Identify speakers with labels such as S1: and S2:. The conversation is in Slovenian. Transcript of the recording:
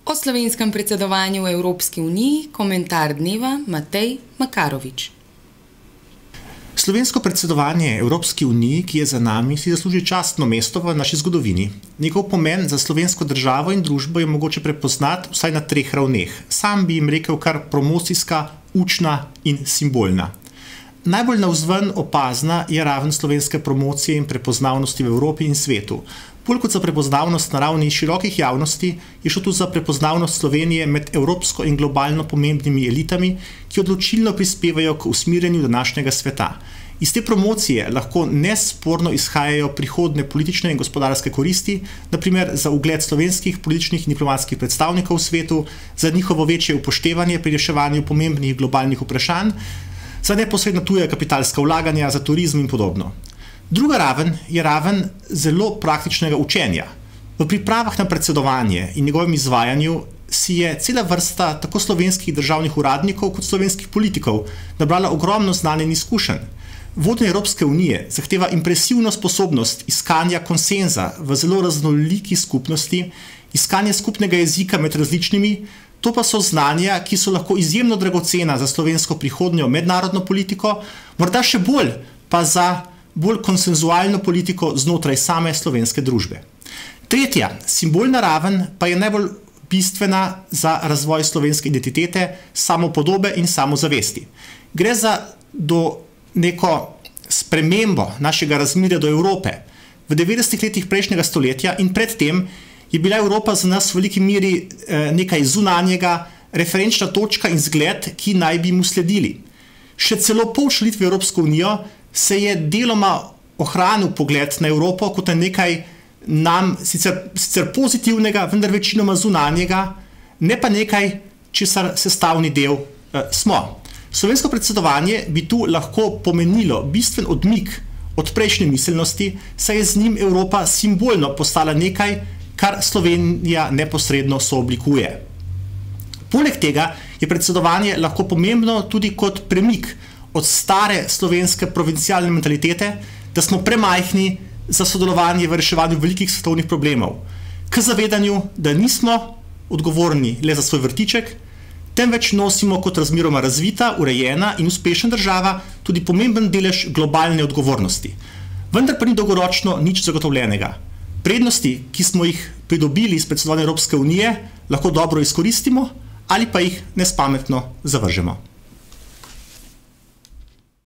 S1: O slovenskem predsedovanju v Evropski uniji komentar dneva Matej Makarovič.
S2: Slovensko predsedovanje Evropski uniji, ki je za nami, si zasluži častno mesto v naši zgodovini. Njegov pomen za slovensko državo in družbo je mogoče prepoznati vsaj na 3 ravneh. Sam bi jim rekel kar promocijska, učna in simbolna. Najbolj navzven opazna je raven slovenske promocije in prepoznavnosti v Evropi in svetu. Bolj kot za prepoznavnost na ravni širokih javnosti, je šlo tu za prepoznavnost Slovenije med evropsko in globalno pomembnimi elitami, ki odločilno prispevajo k usmirjanju današnjega sveta. Iz te promocije lahko nesporno izhajajo prihodne politične in gospodarske koristi, naprimer za ugled slovenskih političnih in diplomatskih predstavnikov v svetu, za njihovo večje upoštevanje pri reševanju pomembnih globalnih vprašanj, za neposredna tuja kapitalska vlaganja, za turizem in podobno. Druga raven je raven zelo praktičnega učenja. V pripravah na predsedovanje in njegovem izvajanju si je cela vrsta tako slovenskih državnih uradnikov kot slovenskih politikov nabrala ogromno znanja in izkušenj. Vodenje Evropske unije zahteva impresivno sposobnost iskanja konsenza v zelo raznoliki skupnosti, iskanje skupnega jezika med različnimi, to pa so znanja, ki so lahko izjemno dragocena za slovensko prihodnjo mednarodno politiko, morda še bolj pa za bolj konsenzualno politiko znotraj same slovenske družbe. Tretja, simbolna raven, pa je najbolj bistvena za razvoj slovenske identitete, samopodobe in samozavesti. Gre za neko spremembo našega razmerja do Evrope. V 90. letih prejšnjega stoletja in predtem je bila Evropa za nas v veliki meri nekaj zunanjega, referenčna točka in zgled, ki naj bi mu sledili. Še celo po včlanitvi v Evropsko unijo se je deloma ohranil pogled na Evropo kot na nekaj nam sicer pozitivnega, vendar večinoma zunanjega, ne pa nekaj, česar sestavni del smo. Slovensko predsedovanje bi tu lahko pomenilo bistven odmik od prejšnje miselnosti, saj je z njim Evropa simbolno postala nekaj, kar Slovenija neposredno sooblikuje. Poleg tega je predsedovanje lahko pomembno tudi kot premik od stare slovenske provincialne mentalitete, da smo premajhni za sodelovanje v reševanju velikih svetovnih problemov, k zavedanju, da nismo odgovorni le za svoj vrtiček, temveč nosimo kot razmeroma razvita, urejena in uspešna država tudi pomemben delež globalne odgovornosti. Vendar pa ni dolgoročno nič zagotovljenega. Prednosti, ki smo jih pridobili iz predsedovanja Evropske unije, lahko dobro izkoristimo ali pa jih nespametno zavržemo.